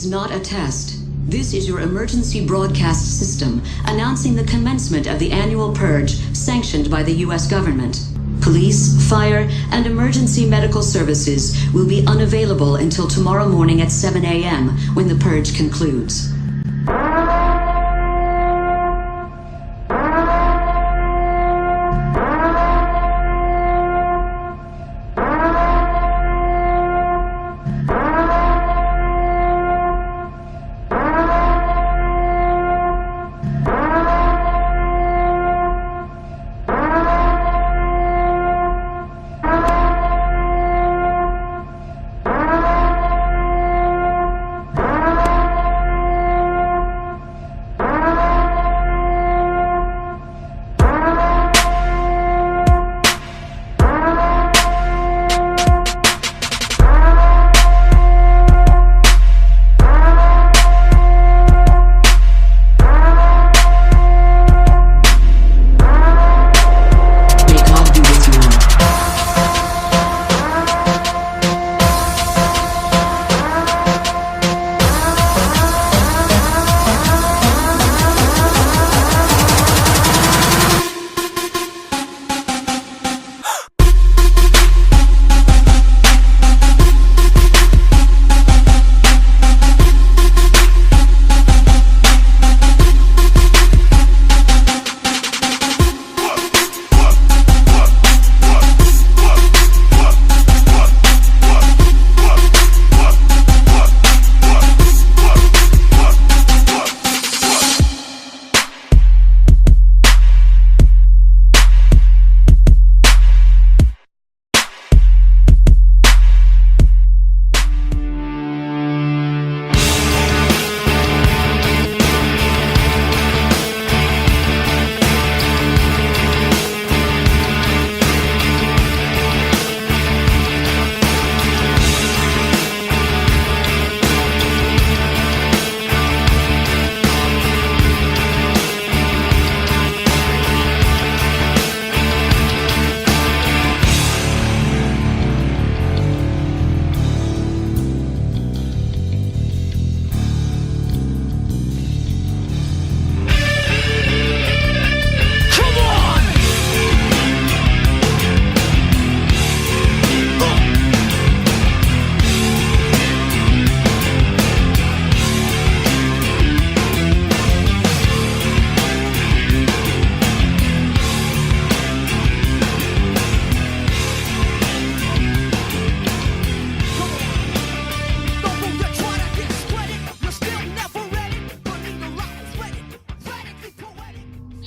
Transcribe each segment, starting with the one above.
is not a test. This is your emergency broadcast system announcing the commencement of the annual purge sanctioned by the U.S. government. Police, fire, and emergency medical services will be unavailable until tomorrow morning at 7 a.m. when the purge concludes.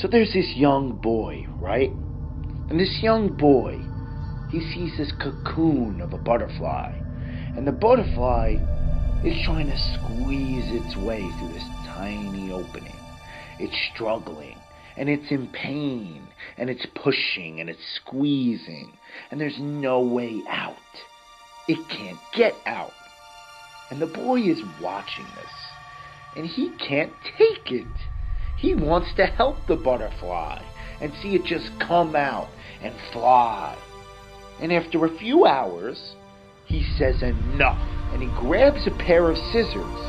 So there's this young boy, right? And this young boy, he sees this cocoon of a butterfly. And the butterfly is trying to squeeze its way through this tiny opening. It's struggling, and it's in pain, and it's pushing, and it's squeezing, and there's no way out. It can't get out. And the boy is watching this, and he can't take it. He wants to help the butterfly and see it just come out and fly. And after a few hours, he says enough, and he grabs a pair of scissors,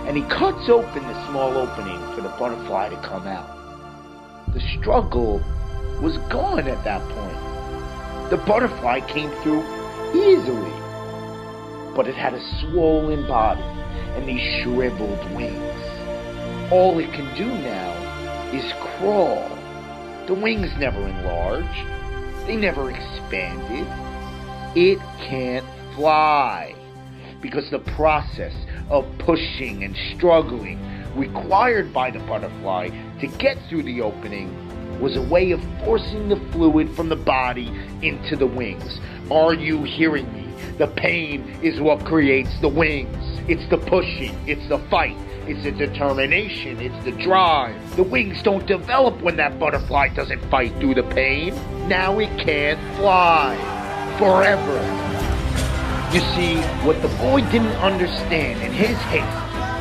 and he cuts open the small opening for the butterfly to come out. The struggle was gone at that point. The butterfly came through easily, but it had a swollen body and these shriveled wings. All it can do now is crawl. The wings never enlarged. They never expanded. It can't fly because the process of pushing and struggling required by the butterfly to get through the opening was a way of forcing the fluid from the body into the wings. Are you hearing me? The pain is what creates the wings. It's the pushing, it's the fight, it's the determination, it's the drive. The wings don't develop when that butterfly doesn't fight through the pain. Now it can't fly forever. You see, what the boy didn't understand in his haste,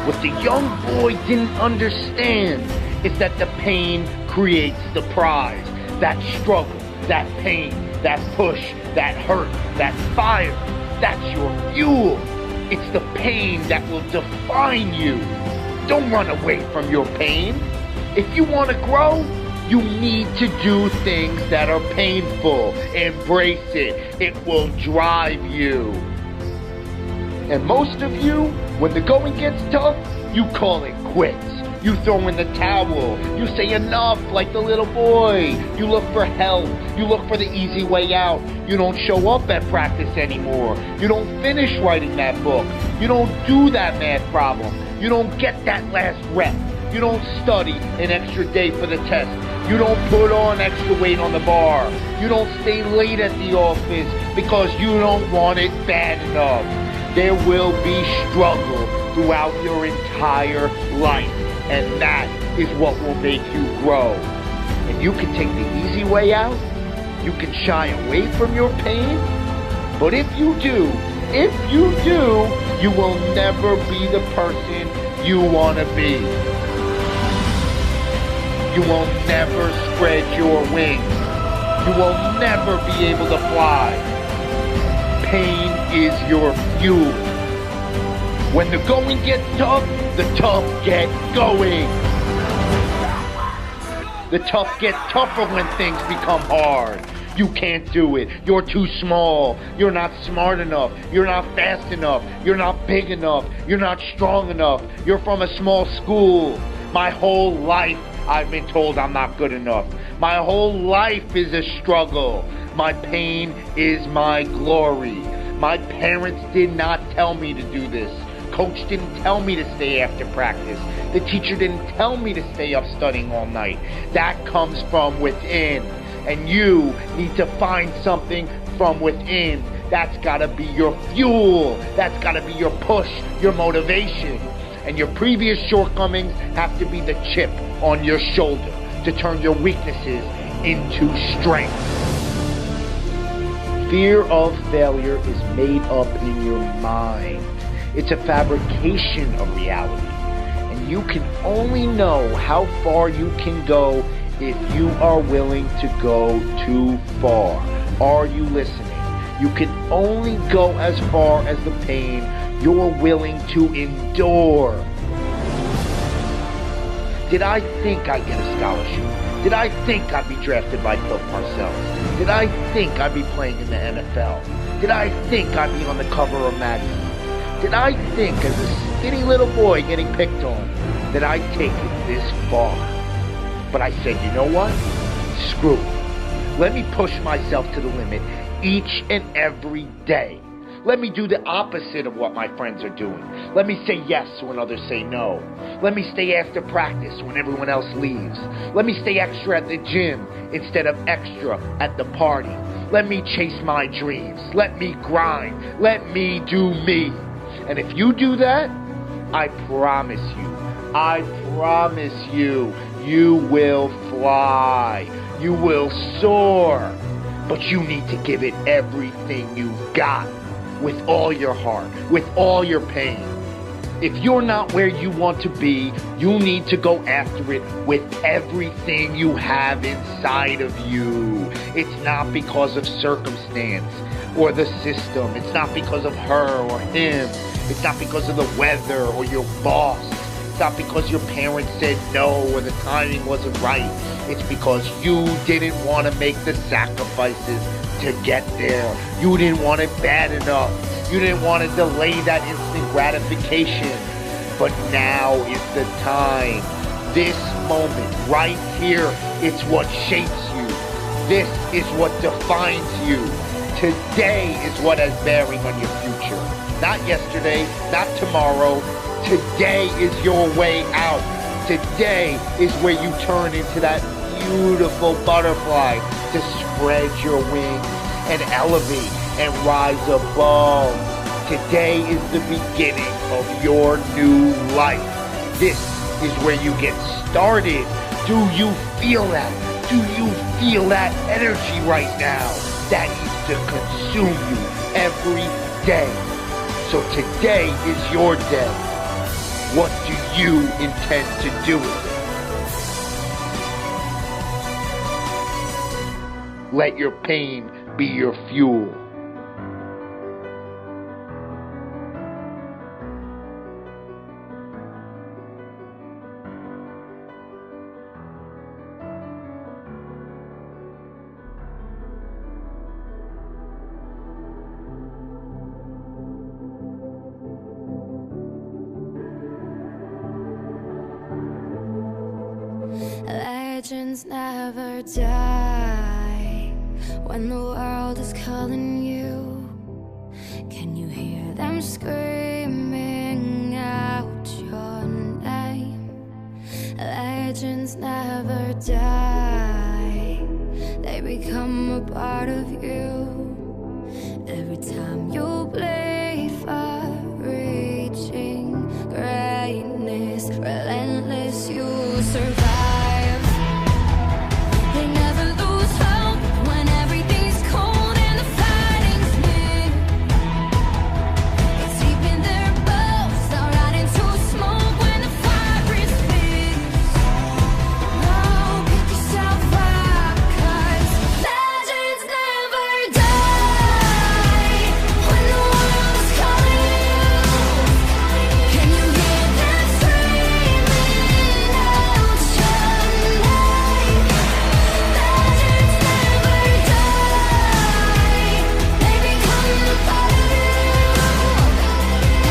what the young boy didn't understand is that the pain creates the prize. That struggle, that pain, that push, that hurt, that fire, that's your fuel. It's the pain that will define you. Don't run away from your pain. If you want to grow, you need to do things that are painful. Embrace it. It will drive you. And most of you, when the going gets tough, you call it quits. You throw in the towel. You say enough like the little boy. You look for help. You look for the easy way out. You don't show up at practice anymore. You don't finish writing that book. You don't do that math problem. You don't get that last rep. You don't study an extra day for the test. You don't put on extra weight on the bar. You don't stay late at the office because you don't want it bad enough. There will be struggle throughout your entire life. And that is what will make you grow. And you can take the easy way out. You can shy away from your pain. But if you do, you will never be the person you want to be. You will never spread your wings. You will never be able to fly. Pain is your fuel. When the going gets tough, the tough get going. The tough get tougher when things become hard. You can't do it. You're too small. You're not smart enough. You're not fast enough. You're not big enough. You're not strong enough. You're from a small school. My whole life, I've been told I'm not good enough. My whole life is a struggle. My pain is my glory. My parents did not tell me to do this. Coach didn't tell me to stay after practice. The teacher didn't tell me to stay up studying all night. That comes from within. And you need to find something from within. That's gotta be your fuel. That's gotta be your push, your motivation. And your previous shortcomings have to be the chip on your shoulder to turn your weaknesses into strength. Fear of failure is made up in your mind. It's a fabrication of reality. And you can only know how far you can go if you are willing to go too far. Are you listening? You can only go as far as the pain you're willing to endure. Did I think I'd get a scholarship? Did I think I'd be drafted by Bill Parcells? Did I think I'd be playing in the NFL? Did I think I'd be on the cover of magazines? Did I think, as a skinny little boy getting picked on, that I'd take it this far? But I said, you know what? Screw it. Let me push myself to the limit each and every day. Let me do the opposite of what my friends are doing. Let me say yes when others say no. Let me stay after practice when everyone else leaves. Let me stay extra at the gym instead of extra at the party. Let me chase my dreams. Let me grind. Let me do me. And if you do that, I promise you, you will fly. You will soar. But you need to give it everything you've got, with all your heart, with all your pain. If you're not where you want to be, you need to go after it with everything you have inside of you. It's not because of circumstance or the system. It's not because of her or him. It's not because of the weather or your boss. It's not because your parents said no or the timing wasn't right. It's because you didn't want to make the sacrifices to get there. You didn't want it bad enough. You didn't want to delay that instant gratification. But now is the time. This moment right here, it's what shapes you. This is what defines you. Today is what has bearing on your future. Not yesterday, not tomorrow. Today is your way out. Today is where you turn into that beautiful butterfly to spread your wings and elevate and rise above. Today is the beginning of your new life. This is where you get started. Do you feel that? Do you feel that energy right now? That needs to consume you every day. So today is your day. What do you intend to do with it? Let your pain be your fuel. Legends never die when the world is calling you. Can you hear them screaming out your name? Legends never die, they become a part of you. Every time you bleed for reaching greatness, relentless, you survive. They never lose hope when everything's cold and the fighting's near. It's deep in their bones, they'll rot into smoke when the fire is fierce. Oh, pick yourself up, 'cause legends never die when the world is calling you. Can you hear them screaming out your name? Legends never die, they become a part of you.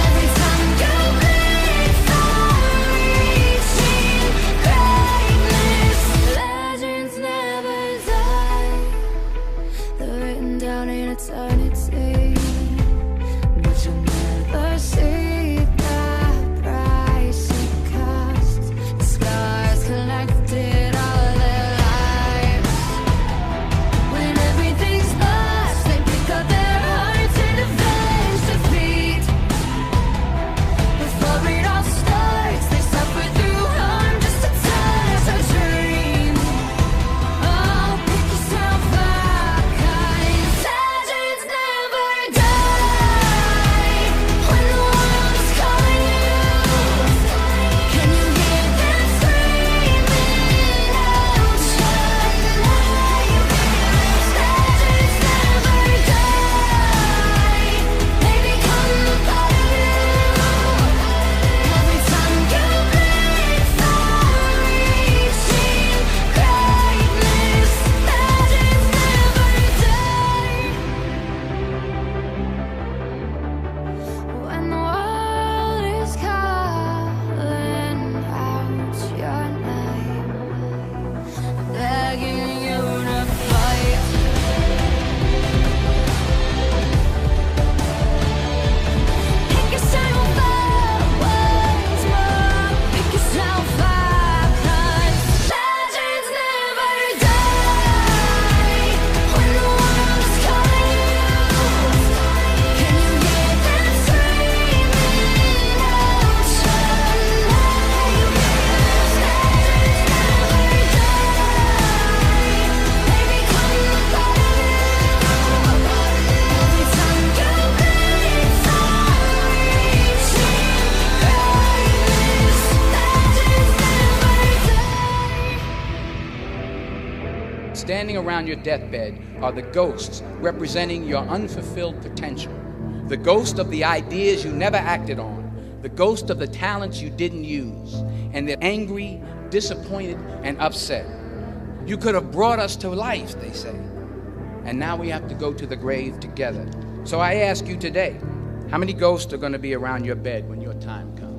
Every time you bleed for reaching greatness, legends never die. They're written down in eternity, but you'll never see the price it cost. The scars collected all their lives. When everything's lost, they pick up their hearts and avenge defeat. Before it all starts, they suffer through harm just to touch our dream. Oh, pick yourself up, 'cause legends never die when the world is calling you. Can you hear them screaming out your name? Legends never die, they become a part of you. Every time you bleed for reaching greatness, legends never die. When the world is calling out your name, begging you to fight. Pick yourself up once more. Pick yourself up, 'cause legends never die when the world is calling you. Can you hear them screaming out your name? Legends never die, they become a part of you. Every time you bleed for reaching greatness, legends never die. Standing around your deathbed are the ghosts representing your unfulfilled potential. The ghost of the ideas you never acted on. The ghost of the talents you didn't use. And they're angry, disappointed, and upset. You could have brought us to life, they say. And now we have to go to the grave together. So I ask you today, how many ghosts are going to be around your bed when your time comes?